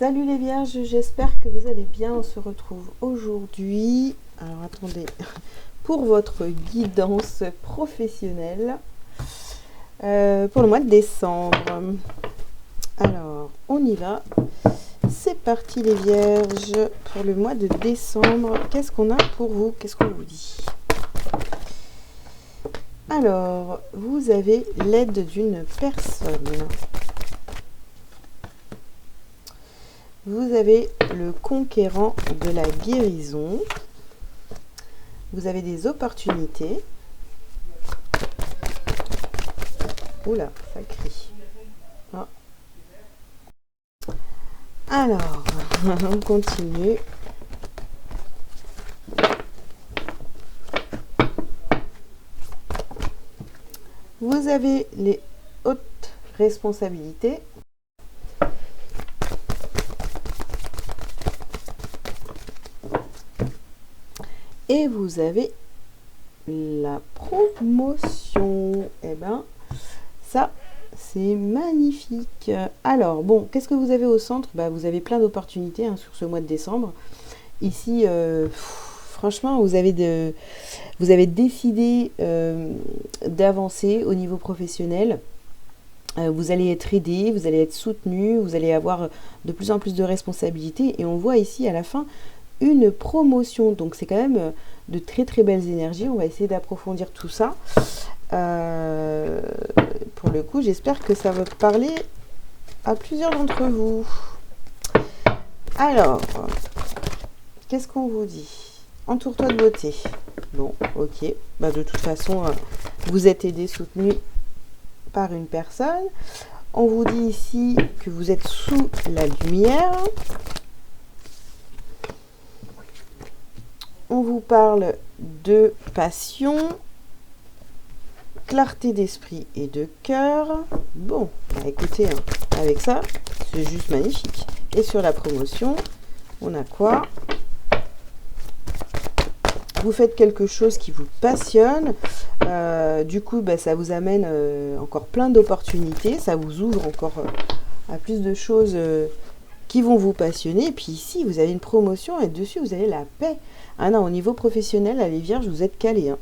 Salut les vierges, j'espère que vous allez bien. On se retrouve aujourd'hui, alors attendez, pour votre guidance professionnelle pour le mois de décembre. Alors, on y va. C'est parti les vierges pour le mois de décembre. Qu'est-ce qu'on a pour vous? Qu'est-ce qu'on vous dit? Alors, vous avez l'aide d'une personne. Vous avez le conquérant de la guérison. Vous avez des opportunités. Oula, ça crie. Ah. Alors, on continue. Vous avez les hautes responsabilités. Et vous avez la promotion. Eh ben, ça, c'est magnifique. Alors, bon, qu'est-ce que vous avez au centre? Vous avez plein d'opportunités sur ce mois de décembre. Ici, franchement, vous avez décidé d'avancer au niveau professionnel. Vous allez être aidé, vous allez être soutenu, vous allez avoir de plus en plus de responsabilités. Et on voit ici, à la fin, une promotion, donc c'est quand même de très très belles énergies. On va essayer d'approfondir tout ça. Pour le coup, j'espère que ça va parler à plusieurs d'entre vous. Alors, qu'est-ce qu'on vous dit? Entoure-toi de beauté. Bon, ok. De toute façon, vous êtes aidé, soutenu par une personne. On vous dit ici que vous êtes sous la lumière. On vous parle de passion, clarté d'esprit et de cœur. Bon, écoutez, avec ça, c'est juste magnifique. Et sur la promotion, on a quoi? Vous faites quelque chose qui vous passionne. Du coup, ça vous amène encore plein d'opportunités. Ça vous ouvre encore à plus de choses qui vont vous passionner. Et puis ici, vous avez une promotion et dessus, vous avez la paix. Ah non, au niveau professionnel, les vierges, vous êtes calés.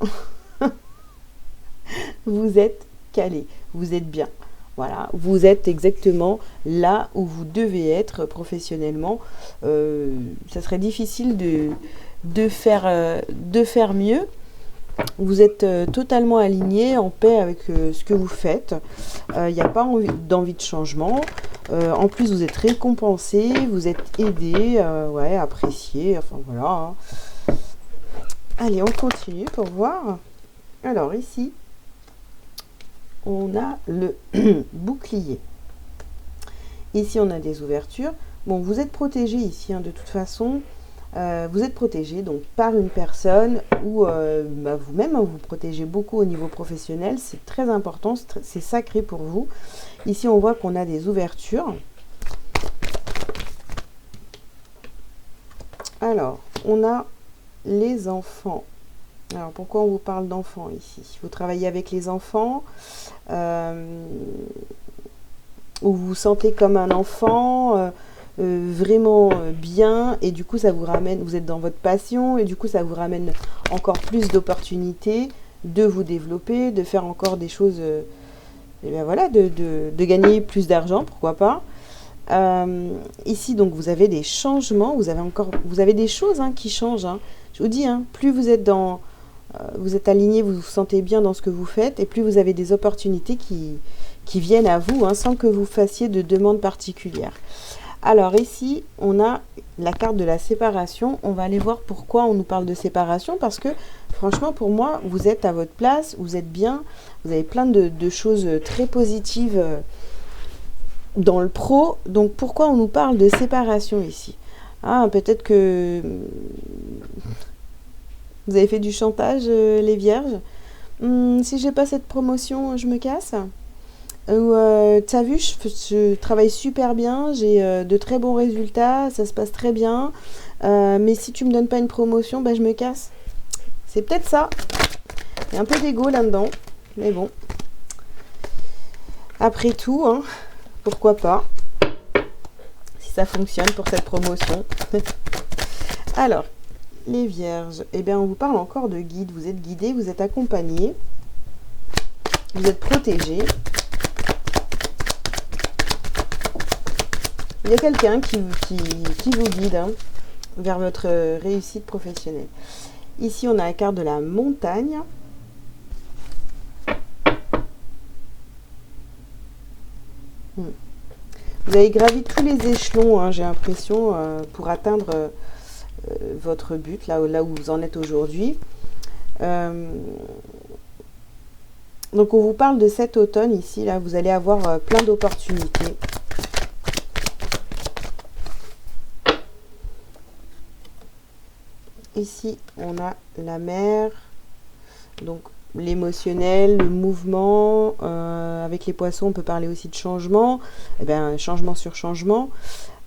Vous êtes calés. Vous êtes bien. Voilà, vous êtes exactement là où vous devez être professionnellement. Ça serait difficile de faire mieux. Vous êtes totalement aligné, en paix avec ce que vous faites. Il n'y a pas d'envie de changement. En plus, vous êtes récompensé, vous êtes aidé, apprécié. Enfin voilà. Allez, on continue pour voir. Alors ici, on a le bouclier. Ici, on a des ouvertures. Bon, vous êtes protégé ici, de toute façon. Vous êtes protégé donc par une personne ou vous-même, vous protégez beaucoup au niveau professionnel. C'est très important, c'est sacré pour vous. Ici, on voit qu'on a des ouvertures. Alors, on a les enfants. Alors, pourquoi on vous parle d'enfants ici? Vous travaillez avec les enfants, ou vous vous sentez comme un enfant, vraiment bien, et du coup, ça vous ramène, vous êtes dans votre passion, et du coup, ça vous ramène encore plus d'opportunités de vous développer, de faire encore des choses, de gagner plus d'argent, pourquoi pas. Ici, donc, vous avez des changements, vous avez des choses qui changent. Je vous dis, plus vous êtes vous êtes aligné, vous vous sentez bien dans ce que vous faites, et plus vous avez des opportunités qui viennent à vous, sans que vous fassiez de demandes particulières. Alors ici, on a la carte de la séparation. On va aller voir pourquoi on nous parle de séparation, parce que franchement, pour moi, vous êtes à votre place, vous êtes bien, vous avez plein de choses très positives dans le pro. Donc pourquoi on nous parle de séparation ici? Peut-être que vous avez fait du chantage, les vierges. Si j'ai pas cette promotion, je me casse. Ou t'as vu, je travaille super bien, j'ai de très bons résultats, ça se passe très bien. Mais si tu me donnes pas une promotion, je me casse. C'est peut-être ça. Il y a un peu d'ego là-dedans, mais bon. Après tout, pourquoi pas. si ça fonctionne pour cette promotion. Alors, les vierges, eh bien, on vous parle encore de guide. Vous êtes guidés, vous êtes accompagnés, vous êtes protégés. Il y a quelqu'un qui vous guide vers votre réussite professionnelle. Ici, on a la carte de la montagne. Vous avez gravi tous les échelons, j'ai l'impression, pour atteindre votre but, là où vous en êtes aujourd'hui. Donc, on vous parle de cet automne ici. Là, vous allez avoir plein d'opportunités. Ici, on a la mer, donc l'émotionnel, le mouvement. Avec les poissons, on peut parler aussi de changement. Eh bien, changement sur changement.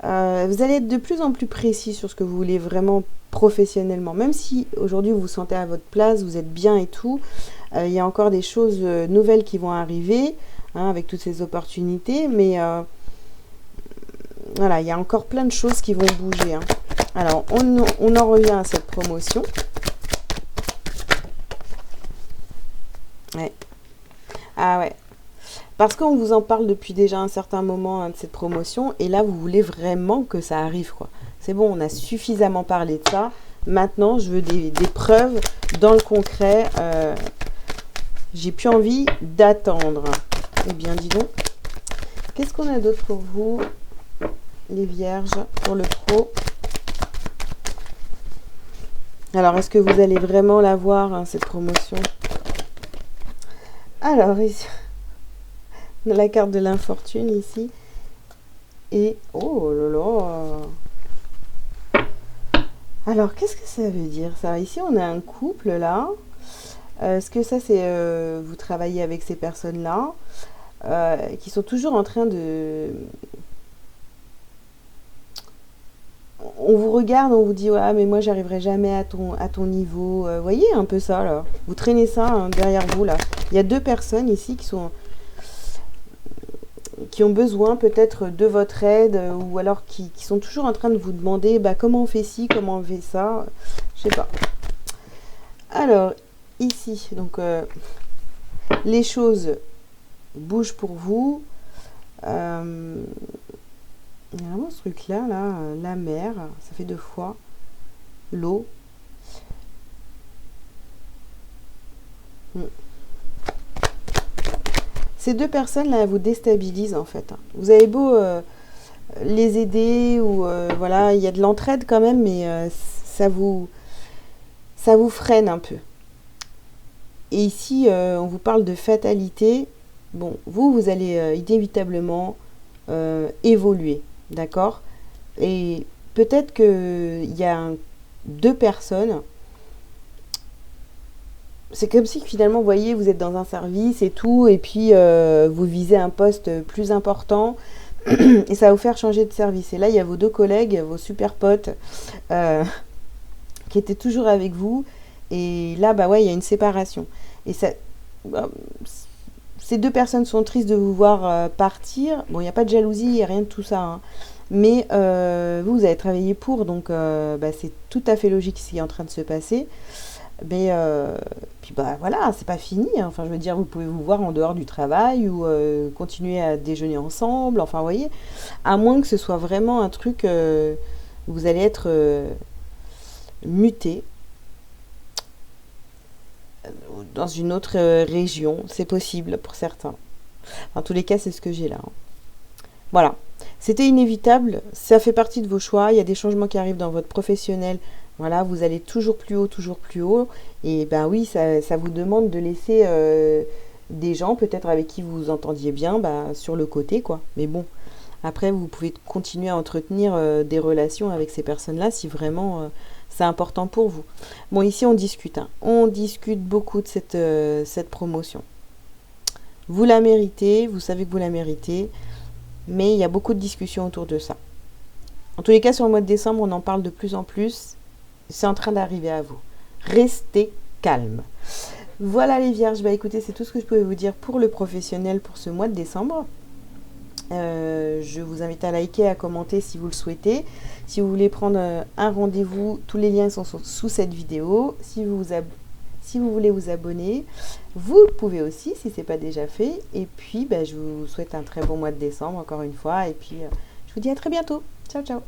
Vous allez être de plus en plus précis sur ce que vous voulez vraiment professionnellement. Même si aujourd'hui, vous vous sentez à votre place, vous êtes bien et tout, il y a encore des choses nouvelles qui vont arriver, avec toutes ces opportunités. Mais voilà, il y a encore plein de choses qui vont bouger. Alors, on en revient à cette promotion. Ouais. Ah ouais. Parce qu'on vous en parle depuis déjà un certain moment de cette promotion. Et là, vous voulez vraiment que ça arrive, quoi. C'est bon, on a suffisamment parlé de ça. Maintenant, je veux des preuves dans le concret. J'ai plus envie d'attendre. Eh bien, dis donc. Qu'est-ce qu'on a d'autre pour vous, les vierges, pour le pro ? Alors, est-ce que vous allez vraiment l'avoir, cette promotion? Alors, ici, on a la carte de l'infortune, ici. Et, oh là là. Alors, qu'est-ce que ça veut dire, ça? Ici, on a un couple, là. Est-ce que ça, c'est... vous travaillez avec ces personnes-là, qui sont toujours en train de... On vous regarde, on vous dit, ouais, mais moi, j'arriverai jamais à ton niveau. Voyez un peu ça, là. Vous traînez ça derrière vous, là. Il y a deux personnes ici qui ont besoin peut-être de votre aide, ou alors qui sont toujours en train de vous demander, comment on fait ci, comment on fait ça. Je sais pas. Alors, ici, donc, les choses bougent pour vous. Il y a vraiment ce truc-là, la mer, ça fait 2 fois. L'eau. Ces deux personnes-là, elles vous déstabilisent, en fait. Vous avez beau les aider, ou voilà, il y a de l'entraide quand même, mais ça vous freine un peu. Et ici, on vous parle de fatalité. Bon, vous allez inévitablement évoluer. D'accord? Et peut-être qu'il y a deux personnes. C'est comme si finalement, vous voyez, vous êtes dans un service et tout, et puis vous visez un poste plus important, et ça va vous faire changer de service. Et là, il y a vos deux collègues, vos super potes, qui étaient toujours avec vous, et là, ouais, il y a une séparation. Et ça... ces deux personnes sont tristes de vous voir partir. Bon, il n'y a pas de jalousie, il n'y a rien de tout ça. Mais vous avez travaillé pour, donc c'est tout à fait logique ce qui est en train de se passer. Mais puis voilà, c'est pas fini. Enfin, je veux dire, vous pouvez vous voir en dehors du travail ou continuer à déjeuner ensemble. Enfin, vous voyez, à moins que ce soit vraiment un truc où vous allez être muté dans une autre région. C'est possible pour certains. En tous les cas, c'est ce que j'ai là. Voilà. C'était inévitable. Ça fait partie de vos choix. Il y a des changements qui arrivent dans votre professionnel. Voilà, vous allez toujours plus haut, toujours plus haut. Et oui, ça vous demande de laisser des gens, peut-être avec qui vous vous entendiez bien, sur le côté, quoi. Mais bon, après, vous pouvez continuer à entretenir des relations avec ces personnes-là si vraiment c'est important pour vous. Bon, ici, on discute. On discute beaucoup de cette promotion. Vous la méritez, vous savez que vous la méritez, mais il y a beaucoup de discussions autour de ça. En tous les cas, sur le mois de décembre, on en parle de plus en plus. C'est en train d'arriver à vous. Restez calme. Voilà les vierges. Écoutez, c'est tout ce que je pouvais vous dire pour le professionnel pour ce mois de décembre. Je vous invite à liker, à commenter si vous le souhaitez. Si vous voulez prendre un rendez-vous, tous les liens sont sous cette vidéo. Si vous voulez vous abonner, vous le pouvez aussi si ce n'est pas déjà fait. Et puis, je vous souhaite un très bon mois de décembre encore une fois. Et puis, je vous dis à très bientôt. Ciao, ciao.